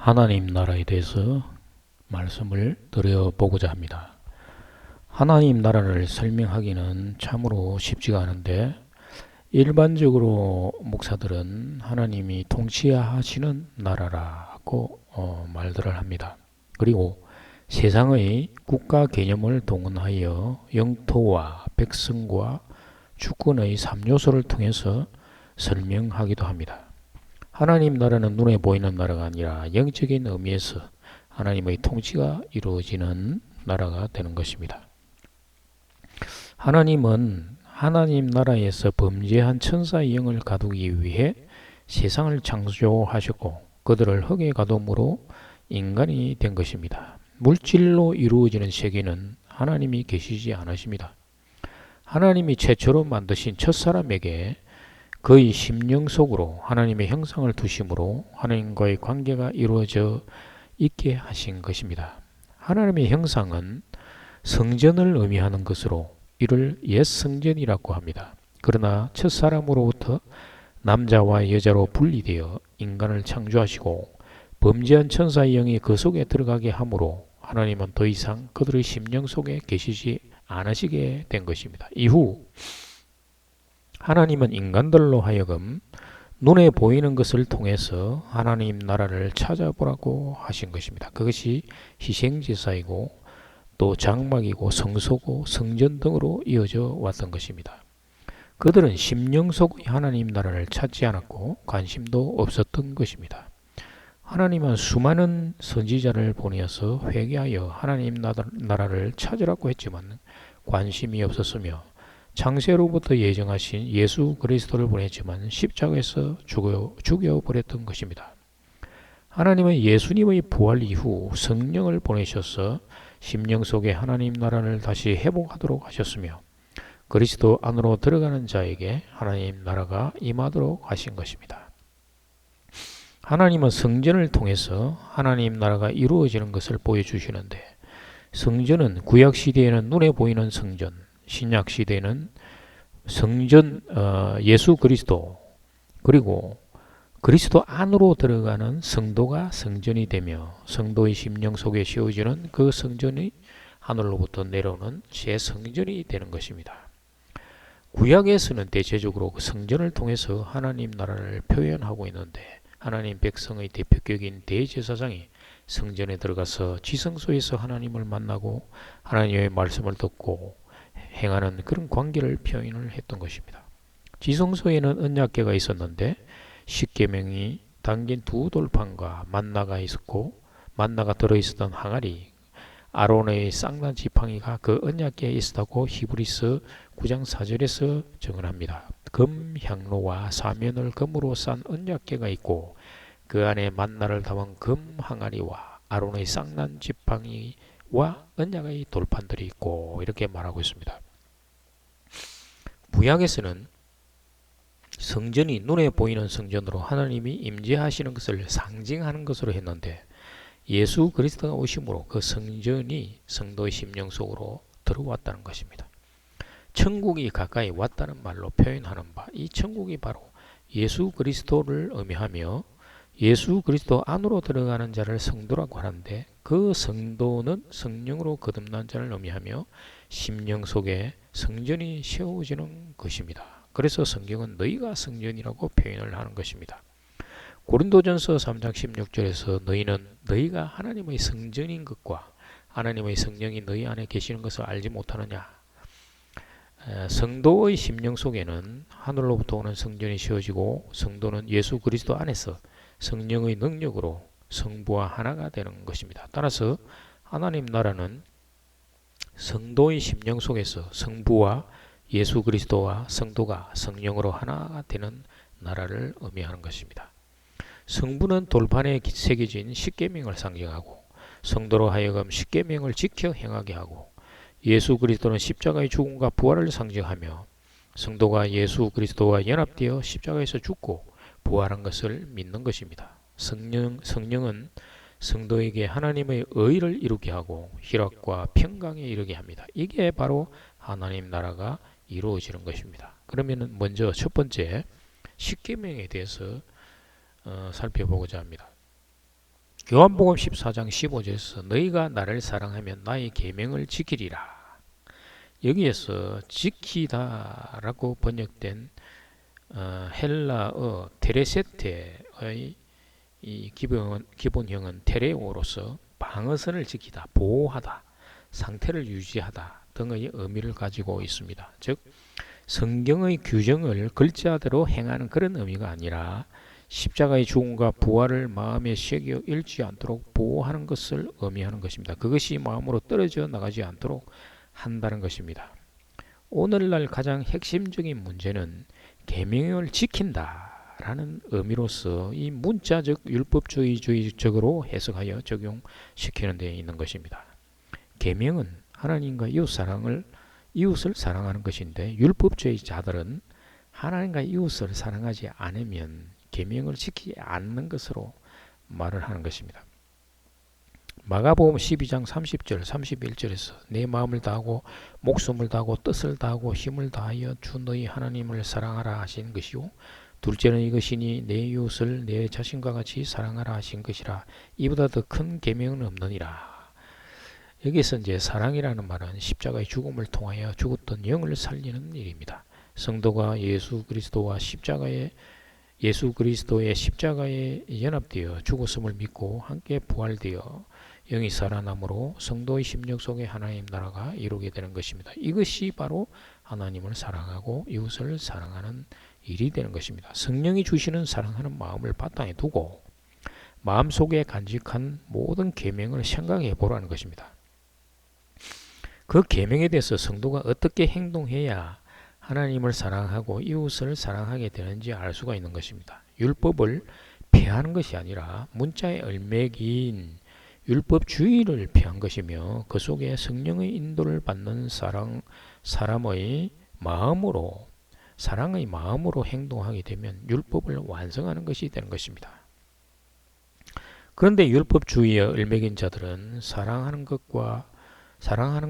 하나님 나라에 대해서 말씀을 드려보고자 합니다. 하나님 나라를 설명하기는 참으로 쉽지가 않은데, 일반적으로 목사들은 하나님이 통치하시는 나라라고 말들을 합니다. 그리고 세상의 국가 개념을 동원하여 영토와 백성과 주권의 3요소를 통해서 설명하기도 합니다. 하나님 나라는 눈에 보이는 나라가 아니라 영적인 의미에서 하나님의 통치가 이루어지는 나라가 되는 것입니다. 하나님은 하나님 나라에서 범죄한 천사의 영을 가두기 위해 세상을 창조하셨고 그들을 흙에 가둠으로 인간이 된 것입니다. 물질로 이루어지는 세계는 하나님이 계시지 않으십니다. 하나님이 최초로 만드신 첫사람에게 그의 심령 속으로 하나님의 형상을 두심으로 하나님과의 관계가 이루어져 있게 하신 것입니다. 하나님의 형상은 성전을 의미하는 것으로 이를 옛 성전이라고 합니다. 그러나 첫사람으로부터 남자와 여자로 분리되어 인간을 창조하시고 범죄한 천사의 영이 그 속에 들어가게 하므로 하나님은 더 이상 그들의 심령 속에 계시지 않으시게 된 것입니다. 이후 하나님은 인간들로 하여금 눈에 보이는 것을 통해서 하나님 나라를 찾아보라고 하신 것입니다. 그것이 희생제사이고 또 장막이고 성소고 성전 등으로 이어져 왔던 것입니다. 그들은 심령 속의 하나님 나라를 찾지 않았고 관심도 없었던 것입니다. 하나님은 수많은 선지자를 보내어서 회개하여 하나님 나라를 찾으라고 했지만 관심이 없었으며 창세로부터 예정하신 예수 그리스도를 보냈지만 십자가에서 죽여버렸던 것입니다. 하나님은 예수님의 부활 이후 성령을 보내셔서 심령 속에 하나님 나라를 다시 회복하도록 하셨으며 그리스도 안으로 들어가는 자에게 하나님 나라가 임하도록 하신 것입니다. 하나님은 성전을 통해서 하나님 나라가 이루어지는 것을 보여주시는데, 성전은 구약 시대에는 눈에 보이는 성전, 신약 시대에는 성전 예수 그리스도, 그리고 그리스도 안으로 들어가는 성도가 성전이 되며 성도의 심령 속에 씌워지는 그 성전이 하늘로부터 내려오는 새 성전이 되는 것입니다. 구약에서는 대체적으로 그 성전을 통해서 하나님 나라를 표현하고 있는데, 하나님 백성의 대표격인 대제사장이 성전에 들어가서 지성소에서 하나님을 만나고 하나님의 말씀을 듣고 행하는 그런 관계를 표현을 했던 것입니다. 지성소에는 언약궤가 있었는데 십계명이 담긴 두 돌판과 만나가 있었고, 만나가 들어있었던 항아리, 아론의 쌍난 지팡이가 그 언약궤에 있었다고 히브리서 9장 4절에서 증언합니다. 금 향로와 사면을 금으로 싼 언약궤가 있고 그 안에 만나를 담은 금 항아리와 아론의 쌍난 지팡이와 언약의 돌판들이 있고, 이렇게 말하고 있습니다. 구약에서는 성전이 눈에 보이는 성전으로 하나님이 임재하시는 것을 상징하는 것으로 했는데, 예수 그리스도가 오심으로 그 성전이 성도의 심령 속으로 들어왔다는 것입니다. 천국이 가까이 왔다는 말로 표현하는 바, 이 천국이 바로 예수 그리스도를 의미하며 예수 그리스도 안으로 들어가는 자를 성도라고 하는데, 그 성도는 성령으로 거듭난 자를 의미하며 심령 속에 성전이 세워지는 것입니다. 그래서 성경은 너희가 성전이라고 표현을 하는 것입니다. 고린도전서 3장 16절에서 너희가 하나님의 성전인 것과 하나님의 성령이 너희 안에 계시는 것을 알지 못하느냐. 성도의 심령 속에는 하늘로부터 오는 성전이 세워지고 성도는 예수 그리스도 안에서 성령의 능력으로 성부와 하나가 되는 것입니다. 따라서 하나님 나라는 성도의 심령 속에서 성부와 예수 그리스도와 성도가 성령으로 하나가 되는 나라를 의미하는 것입니다. 성부는 돌판에 새겨진 십계명을 상징하고 성도로 하여금 십계명을 지켜 행하게 하고, 예수 그리스도는 십자가의 죽음과 부활을 상징하며 성도가 예수 그리스도와 연합되어 십자가에서 죽고 부활한 것을 믿는 것입니다. 성령은 성도에게 하나님의 의를 이루게 하고 희락과 평강에 이르게 합니다. 이게 바로 하나님 나라가 이루어지는 것입니다. 그러면 먼저 첫 번째 십계명에 대해서 살펴보고자 합니다. 요한복음 14장 15절에서 너희가 나를 사랑하면 나의 계명을 지키리라. 여기에서 지키다라고 번역된 헬라어 테레세테의 이 기본형은 테레오로서 방어선을 지키다, 보호하다, 상태를 유지하다 등의 의미를 가지고 있습니다. 즉 성경의 규정을 글자대로 행하는 그런 의미가 아니라 십자가의 죽음과 부활을 마음에 새겨 잃지 않도록 보호하는 것을 의미하는 것입니다. 그것이 마음으로 떨어져 나가지 않도록 한다는 것입니다. 오늘날 가장 핵심적인 문제는 계명을 지킨다라는 의미로서 이 문자적 율법주의적으로 해석하여 적용시키는 데 있는 것입니다. 계명은 하나님과 이웃을 사랑하는 것인데 율법주의자들은 하나님과 이웃을 사랑하지 않으면 계명을 지키지 않는 것으로 말을 하는 것입니다. 마가복음 12장 30절 31절에서 내 마음을 다하고 목숨을 다하고 뜻을 다하고 힘을 다하여 주 너희 하나님을 사랑하라 하신 것이요 둘째는 이것이니 내 이웃을 내 자신과 같이 사랑하라 하신 것이라. 이보다 더 큰 계명은 없느니라. 여기서 이제 사랑이라는 말은 십자가의 죽음을 통하여 죽었던 영을 살리는 일입니다. 성도가 예수 그리스도의 십자가에 연합되어 죽었음을 믿고 함께 부활되어 영이 살아남으로 성도의 심령 속에 하나님 나라가 이루게 되는 것입니다. 이것이 바로 하나님을 사랑하고 이웃을 사랑하는 일이 되는 것입니다. 성령이 주시는 사랑하는 마음을 바탕에 두고 마음속에 간직한 모든 계명을 생각해 보라는 것입니다. 그 계명에 대해서 성도가 어떻게 행동해야 하나님을 사랑하고 이웃을 사랑하게 되는지 알 수가 있는 것입니다. 율법을 폐하는 것이 아니라 문자의 얼맥인 율법주의를 폐한 것이며 그 속에 성령의 인도를 받는 사람의 마음으로 사랑의 마음으로 행동하게 되면 율법을 완성하는 것이 되는 것입니다. 그런데 율법주의의 얼맥인 자들은 사랑하는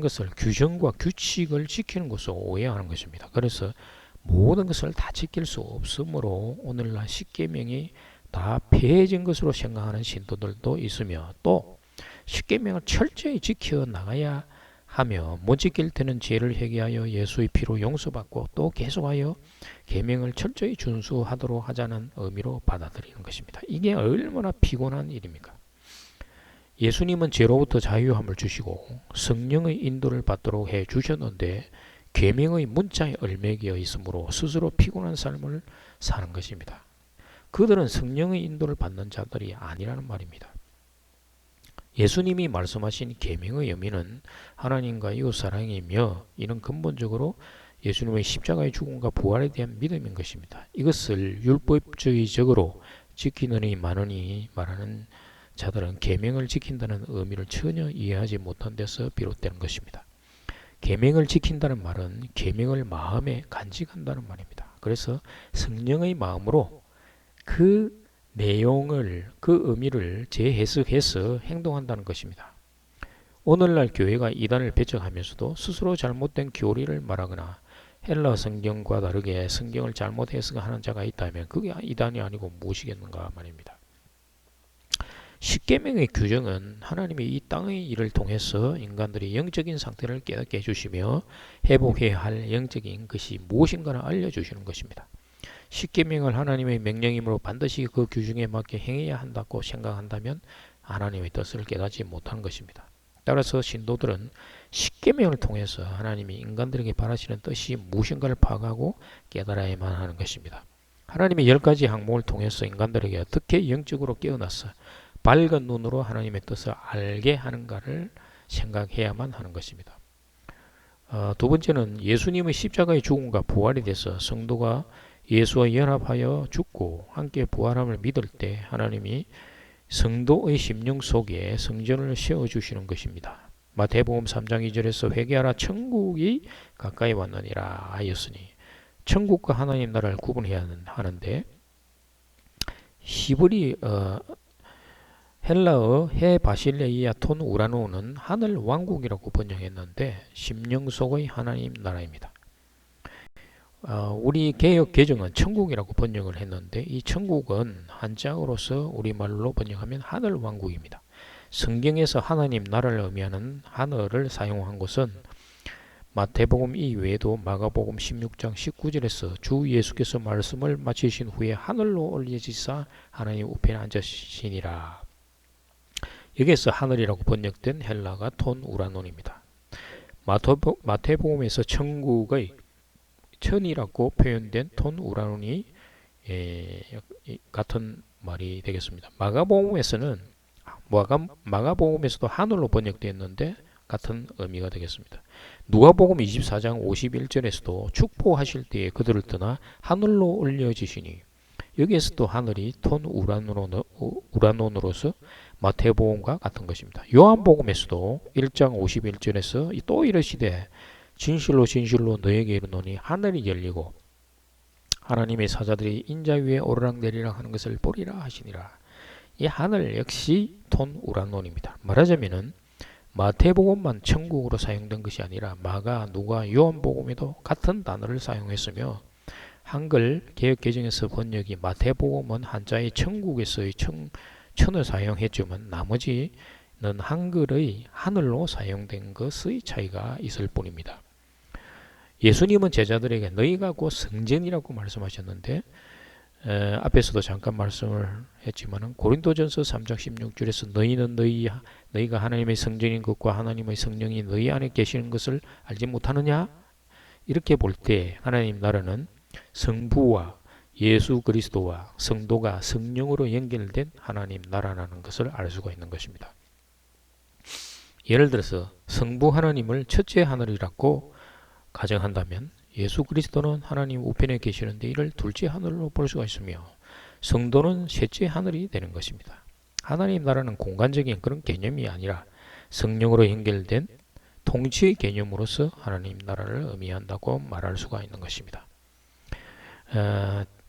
것을 규정과 규칙을 지키는 것으로 오해하는 것입니다. 그래서 모든 것을 다 지킬 수 없으므로 오늘날 십계명이 다 폐해진 것으로 생각하는 신도들도 있으며 또 십계명을 철저히 지켜 나가야 하며 못 지킬 때는 죄를 회개하여 예수의 피로 용서받고 또 계속하여 계명을 철저히 준수하도록 하자는 의미로 받아들이는 것입니다. 이게 얼마나 피곤한 일입니까? 예수님은 죄로부터 자유함을 주시고 성령의 인도를 받도록 해 주셨는데 계명의 문자에 얼매겨 있으므로 스스로 피곤한 삶을 사는 것입니다. 그들은 성령의 인도를 받는 자들이 아니라는 말입니다. 예수님이 말씀하신 계명의 의미는 하나님과 이웃 사랑이며 이는 근본적으로 예수님의 십자가의 죽음과 부활에 대한 믿음인 것입니다. 이것을 율법주의적으로 지키느니 마느니 말하는 자들은 계명을 지킨다는 의미를 전혀 이해하지 못한 데서 비롯되는 것입니다. 계명을 지킨다는 말은 계명을 마음에 간직한다는 말입니다. 그래서 성령의 마음으로 그 내용을 그 의미를 재해석해서 행동한다는 것입니다. 오늘날 교회가 이단을 배척하면서도 스스로 잘못된 교리를 말하거나 헬라 성경과 다르게 성경을 잘못 해석하는 자가 있다면 그게 이단이 아니고 무엇이겠는가 말입니다. 십계명의 규정은 하나님이 이 땅의 일을 통해서 인간들이 영적인 상태를 깨닫게 해주시며 회복해야 할 영적인 것이 무엇인가를 알려주시는 것입니다. 십계명을 하나님의 명령이므로 반드시 그 규정에 맞게 행해야 한다고 생각한다면 하나님의 뜻을 깨닫지 못하는 것입니다. 따라서 신도들은 십계명을 통해서 하나님이 인간들에게 바라시는 뜻이 무엇인가를 파악하고 깨달아야만 하는 것입니다. 하나님의 10가지 항목을 통해서 인간들에게 어떻게 영적으로 깨어나서 밝은 눈으로 하나님의 뜻을 알게 하는가를 생각해야만 하는 것입니다. 두 번째는 예수님의 십자가의 죽음과 부활에 대해서 성도가 예수와 연합하여 죽고 함께 부활함을 믿을 때 하나님이 성도의 심령 속에 성전을 세워주시는 것입니다. 마태복음 3장 2절에서 회개하라 천국이 가까이 왔느니라 하였으니 천국과 하나님 나라를 구분해야 하는데 히브리 헬라어 헤 바실레이아 톤 우라노는 하늘 왕국이라고 번역했는데 심령 속의 하나님 나라입니다. 우리 개역 개정은 천국이라고 번역을 했는데 이 천국은 한자어로서 우리말로 번역하면 하늘 왕국입니다. 성경에서 하나님 나라를 의미하는 하늘을 사용한 것은 마태복음 이외에도 마가복음 16장 19절에서 주 예수께서 말씀을 마치신 후에 하늘로 올려지사 하나님 우편에 앉으시니라. 여기에서 하늘이라고 번역된 헬라가 톤 우라논입니다. 마태복음에서 천국의 천이라고 표현된 톤 우라논이 같은 말이 되겠습니다. 마가복음에서도 하늘로 번역되었는데 같은 의미가 되겠습니다. 누가복음 24장 51절에서도 축복하실 때에 그들을 떠나 하늘로 올려지시니 여기에서도 하늘이 톤 우라논으로서 마태복음과 같은 것입니다. 요한복음에서도 1장 51절에서 또 이르시되 진실로 진실로 너에게 이르노니 하늘이 열리고 하나님의 사자들이 인자 위에 오르락내리락 하는 것을 보리라 하시니라. 이 하늘 역시 톤 우라논입니다. 말하자면은 마태복음만 천국으로 사용된 것이 아니라 마가, 누가, 요한복음에도 같은 단어를 사용했으며 한글 개역개정에서 번역이 마태복음은 한자의 천국에서의 천을 사용했지만 나머지는 한글의 하늘로 사용된 것의 차이가 있을 뿐입니다. 예수님은 제자들에게 너희가 곧 성전이라고 말씀하셨는데 앞에서도 잠깐 말씀을 했지만 고린도전서 3장 16절에서 너희는 너희가 하나님의 성전인 것과 하나님의 성령이 너희 안에 계시는 것을 알지 못하느냐? 이렇게 볼 때 하나님 나라는 성부와 예수 그리스도와 성도가 성령으로 연결된 하나님 나라라는 것을 알 수가 있는 것입니다. 예를 들어서 성부 하나님을 첫째 하늘이라고 가정한다면 예수 그리스도는 하나님 우편에 계시는데 이를 둘째 하늘로 볼 수가 있으며 성도는 셋째 하늘이 되는 것입니다. 하나님 나라는 공간적인 그런 개념이 아니라 성령으로 연결된 통치의 개념으로서 하나님 나라를 의미한다고 말할 수가 있는 것입니다.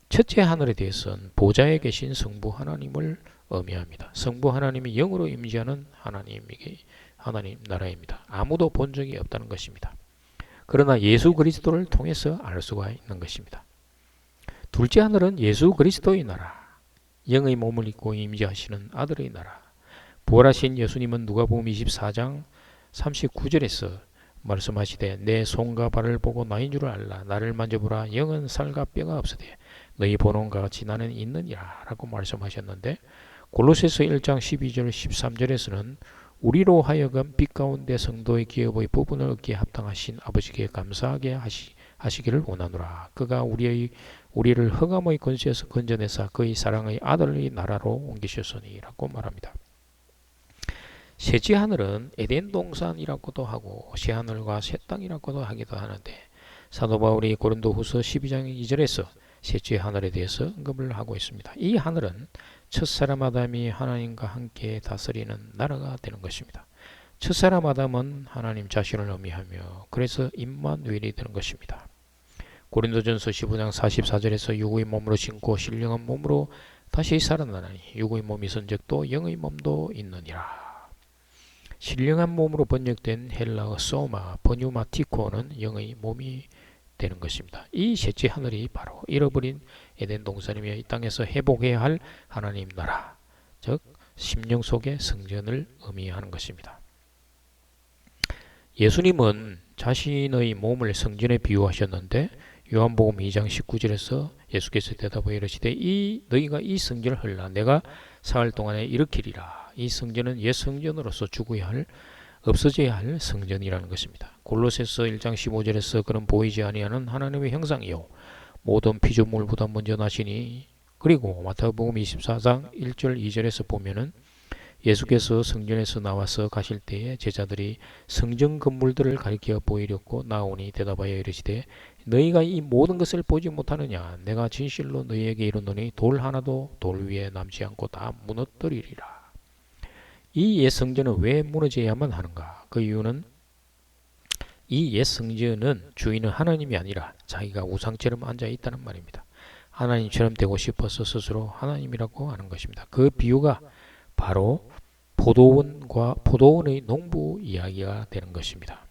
첫째 하늘에 대해서는 보좌에 계신 성부 하나님을 의미합니다. 성부 하나님이 영으로 임재하는 하나님 나라입니다. 아무도 본 적이 없다는 것입니다. 그러나 예수 그리스도를 통해서 알 수가 있는 것입니다. 둘째 하늘은 예수 그리스도의 나라, 영의 몸을 입고 임재하시는 아들의 나라. 부활하신 예수님은 누가복음 24장 39절에서 말씀하시되 내 손과 발을 보고 나인 줄 알라. 나를 만져보라. 영은 살과 뼈가 없으되 너희 보는 것 같이 나는 있느니라 라고 말씀하셨는데 골로새서 1장 12절 13절에서는 우리로 하여금 빛 가운데 성도의 기업의 부분을 얻기에 합당하신 아버지께 감사하게 하시기를 원하노라. 그가 우리를 흑암의 권세에서 건져내사 그의 사랑의 아들의 나라로 옮기셨으니 라고 말합니다. 셋째 하늘은 에덴 동산이라고도 하고 새 하늘과 새 땅이라고도 하기도 하는데 사도 바울이 고린도후서 12장 2절에서 셋째 하늘에 대해서 언급을 하고 있습니다. 이 하늘은 첫사람 아담이 하나님과 함께 다스리는 나라가 되는 것입니다. 첫사람 아담은 하나님 자신을 의미하며 그래서 임마누엘이 되는 것입니다. 고린도전서 15장 44절에서 육의 몸으로 신고 신령한 몸으로 다시 살아나니 육의 몸이 있은적도 영의 몸도 있느니라. 신령한 몸으로 번역된 헬라어 소마, 버뉴마티코는 영의 몸이 되는 것입니다. 이 셋째 하늘이 바로 잃어버린 에덴 동산이며 이 땅에서 회복해야 할 하나님 나라, 즉 심령 속의 성전을 의미하는 것입니다. 예수님은 자신의 몸을 성전에 비유하셨는데 요한복음 2장 19절에서 예수께서 대답하여 이르시되 너희가 이 성전을 헐라 내가 사흘 동안에 일으키리라. 이 성전은 옛 성전으로서 없어져야 할 성전이라는 것입니다. 골로새서 1장 15절에서 그는 보이지 아니하는 하나님의 형상이요 모든 피조물보다 먼저 나시니 그리고 마태복음 24장 1절 2절에서 보면은 예수께서 성전에서 나와서 가실 때에 제자들이 성전 건물들을 가리켜 보이렸고 나오니 대답하여 이르시되 너희가 이 모든 것을 보지 못하느냐 내가 진실로 너희에게 이르노니 돌 하나도 돌 위에 남지 않고 다 무너뜨리리라. 이 옛 성전은 왜 무너져야만 하는가? 그 이유는 이 옛 성전은 주인은 하나님이 아니라 자기가 우상처럼 앉아 있다는 말입니다. 하나님처럼 되고 싶어서 스스로 하나님이라고 하는 것입니다. 그 비유가 바로 포도원의 농부 이야기가 되는 것입니다.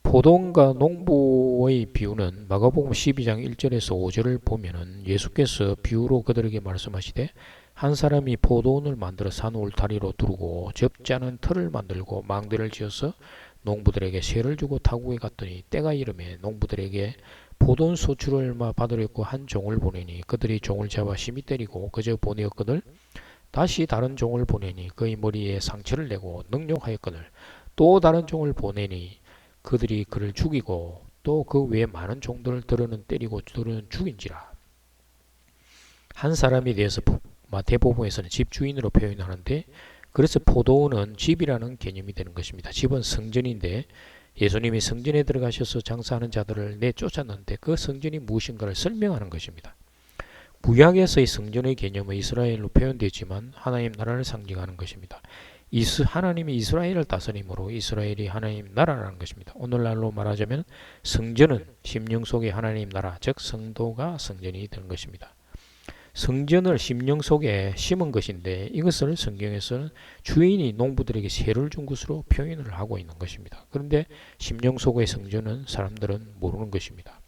포도원과 농부의 비유는 마가복음 12장 1절에서 5절을 보면은 예수께서 비유로 그들에게 말씀하시되 한 사람이 포도원을 만들어 산 울타리로 두르고 접지 않은 틀을 만들고 망대를 지어서 농부들에게 세를 주고 타국에 갔더니 때가 이르매 농부들에게 포도원 소출을 얼마 받으려고 한 종을 보내니 그들이 종을 잡아 심히 때리고 그저 보내었거늘 다시 다른 종을 보내니 그의 머리에 상처를 내고 능욕하였거늘 또 다른 종을 보내니 그들이 그를 죽이고 또 그 외에 많은 종들을 들어는 때리고 들어는 죽인지라. 한 사람에 대해서 마태복음에서는 집주인으로 표현하는데 그래서 포도원은 집이라는 개념이 되는 것입니다. 집은 성전인데 예수님이 성전에 들어가셔서 장사하는 자들을 내쫓았는데 그 성전이 무엇인가를 설명하는 것입니다. 구약에서의 성전의 개념은 이스라엘로 표현되지만 하나님 나라를 상징하는 것입니다. 하나님이 이스라엘을 다스림으로 이스라엘이 하나님 나라라는 것입니다. 오늘날로 말하자면 성전은 심령 속의 하나님 나라, 즉 성도가 성전이 되는 것입니다. 성전을 심령 속에 심은 것인데 이것을 성경에서는 주인이 농부들에게 세를 준 것으로 표현을 하고 있는 것입니다. 그런데 심령 속의 성전은 사람들은 모르는 것입니다.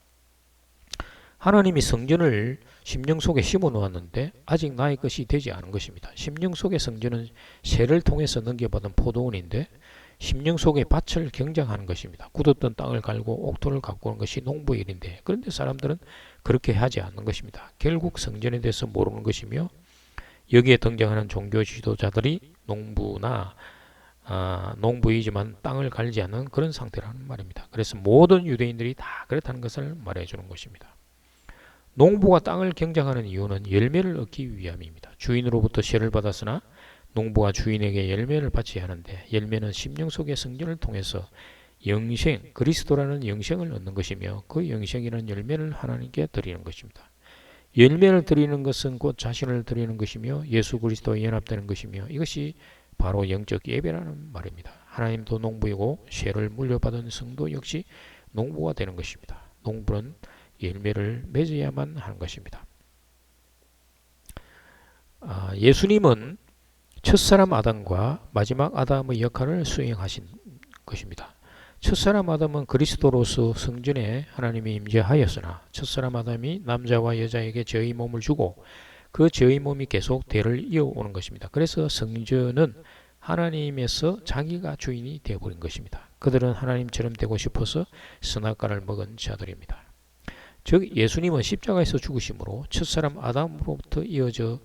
하나님이 성전을 심령 속에 심어 놓았는데 아직 나의 것이 되지 않은 것입니다. 심령 속의 성전은 세를 통해서 넘겨받은 포도원인데 심령 속의 밭을 경작하는 것입니다. 굳었던 땅을 갈고 옥토를 가꾸는 것이 농부의 일인데 그런데 사람들은 그렇게 하지 않는 것입니다. 결국 성전에 대해서 모르는 것이며 여기에 등장하는 종교 지도자들이 농부이지만 땅을 갈지 않는 그런 상태라는 말입니다. 그래서 모든 유대인들이 다 그렇다는 것을 말해주는 것입니다. 농부가 땅을 경작하는 이유는 열매를 얻기 위함입니다. 주인으로부터 세를 받았으나 농부가 주인에게 열매를 받지 하는데 열매는 심령 속의 성전을 통해서 영생, 그리스도라는 영생을 얻는 것이며 그 영생이라는 열매를 하나님께 드리는 것입니다. 열매를 드리는 것은 곧 자신을 드리는 것이며 예수 그리스도와 연합되는 것이며 이것이 바로 영적 예배라는 말입니다. 하나님도 농부이고 세를 물려받은 성도 역시 농부가 되는 것입니다. 농부는 열매를 맺어야만 하는 것입니다. 예수님은 첫사람 아담과 마지막 아담의 역할을 수행하신 것입니다. 첫사람 아담은 그리스도로서 성전에 하나님이 임재하였으나 첫사람 아담이 남자와 여자에게 죄의 몸을 주고 그 죄의 몸이 계속 대를 이어오는 것입니다. 그래서 성전은 하나님에서 자기가 주인이 되어버린 것입니다. 그들은 하나님처럼 되고 싶어서 선악과를 먹은 자들입니다. 즉 예수님은 십자가에서 죽으심으로 첫사람 아담으로부터 이어져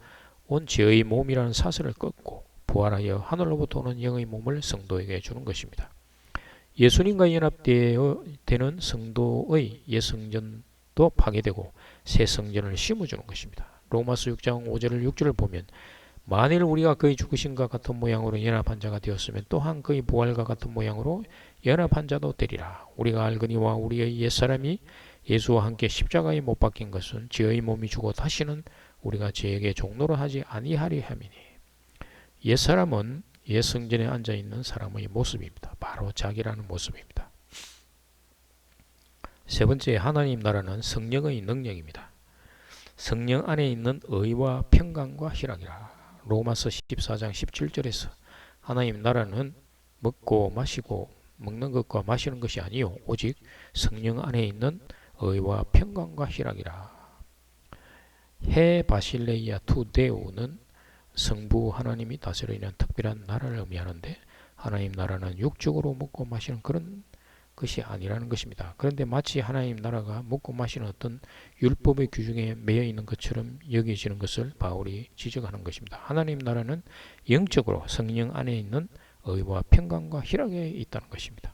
온 죄의 몸이라는 사슬을 끊고 부활하여 하늘로부터 오는 영의 몸을 성도에게 주는 것입니다. 예수님과 연합되는 성도의 옛 성전도 파괴되고 새 성전을 심어주는 것입니다. 로마서 6장 5절 6절을 보면 만일 우리가 그의 죽으심과 같은 모양으로 연합한 자가 되었으면 또한 그의 부활과 같은 모양으로 연합한 자도 되리라. 우리가 알거니와 우리의 옛사람이 예수와 함께 십자가에 못 박힌 것은 죄의 몸이 죽어 다시는 우리가 죄에게 종노를 하지 아니하리 함이니. 옛사람은 옛 성전에 앉아있는 사람의 모습입니다. 바로 자기라는 모습입니다. 세 번째, 하나님 나라는 성령의 능력입니다. 성령 안에 있는 의와 평강과 희락이라. 로마서 14장 17절에서 하나님 나라는 먹고 마시고 먹는 것과 마시는 것이 아니요 오직 성령 안에 있는 의와 평강과 희락이라. 해 바실레이아 투 데우는 성부 하나님이 다스리는 특별한 나라를 의미하는데 하나님 나라는 육적으로 먹고 마시는 그런 것이 아니라는 것입니다. 그런데 마치 하나님 나라가 먹고 마시는 어떤 율법의 규정에 매여 있는 것처럼 여겨지는 것을 바울이 지적하는 것입니다. 하나님 나라는 영적으로 성령 안에 있는 의와 평강과 희락에 있다는 것입니다.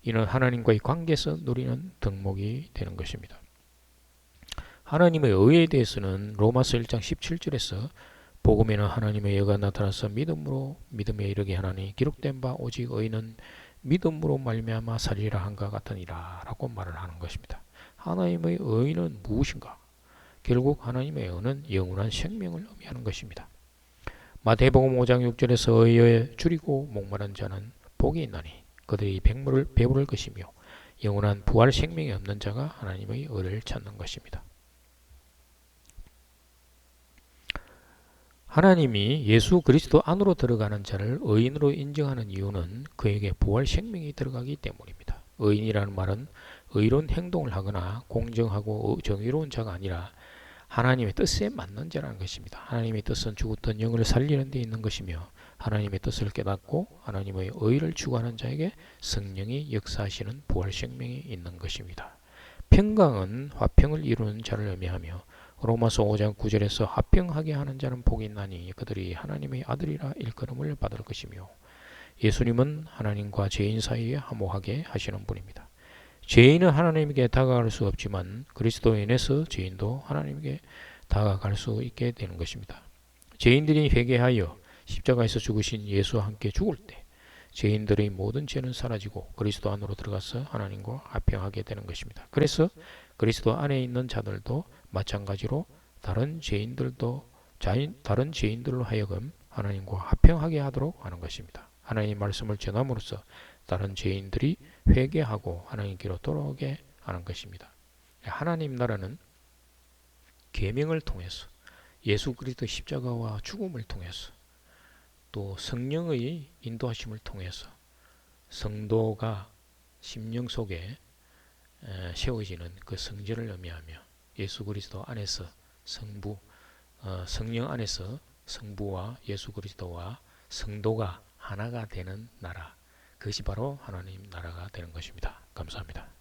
이는 하나님과의 관계에서 누리는 덕목이 되는 것입니다. 하나님의 의에 대해서는 로마서 1장 17절에서 복음에는 하나님의 의가 나타나서 믿음으로 믿음에 이르게 하나니 기록된 바 오직 의는 믿음으로 말미암아 살리라 한가 같으니라 라고 말을 하는 것입니다. 하나님의 의는 무엇인가? 결국 하나님의 의는 영원한 생명을 의미하는 것입니다. 마태복음 5장 6절에서 의에 줄이고 목마른 자는 복이 있나니 그들이 배부를 것이며 영원한 부활 생명이 없는 자가 하나님의 의를 찾는 것입니다. 하나님이 예수 그리스도 안으로 들어가는 자를 의인으로 인정하는 이유는 그에게 부활 생명이 들어가기 때문입니다. 의인이라는 말은 의로운 행동을 하거나 공정하고 정의로운 자가 아니라 하나님의 뜻에 맞는 자라는 것입니다. 하나님의 뜻은 죽었던 영을 살리는 데 있는 것이며 하나님의 뜻을 깨닫고 하나님의 의를 추구하는 자에게 성령이 역사하시는 부활 생명이 있는 것입니다. 평강은 화평을 이루는 자를 의미하며 로마서 5장 9절에서 화평하게 하는 자는 복이 있나니 그들이 하나님의 아들이라 일컬음을 받을 것이며 예수님은 하나님과 죄인 사이에 화목하게 하시는 분입니다. 죄인은 하나님에게 다가갈 수 없지만 그리스도로 인해서 죄인도 하나님에게 다가갈 수 있게 되는 것입니다. 죄인들이 회개하여 십자가에서 죽으신 예수와 함께 죽을 때 죄인들의 모든 죄는 사라지고 그리스도 안으로 들어가서 하나님과 화평하게 되는 것입니다. 그래서 그리스도 안에 있는 자들도 마찬가지로 다른 죄인들로 하여금 하나님과 화평하게 하도록 하는 것입니다. 하나님의 말씀을 전함으로써 다른 죄인들이 회개하고 하나님께로 돌아오게 하는 것입니다. 하나님 나라는 계명을 통해서 예수 그리스도의 십자가와 죽음을 통해서 또 성령의 인도하심을 통해서 성도가 심령 속에 세워지는 그 성전을 의미하며 예수 그리스도 안에서 성령 안에서 성부와 예수 그리스도와 성도가 하나가 되는 나라, 그것이 바로 하나님 나라가 되는 것입니다. 감사합니다.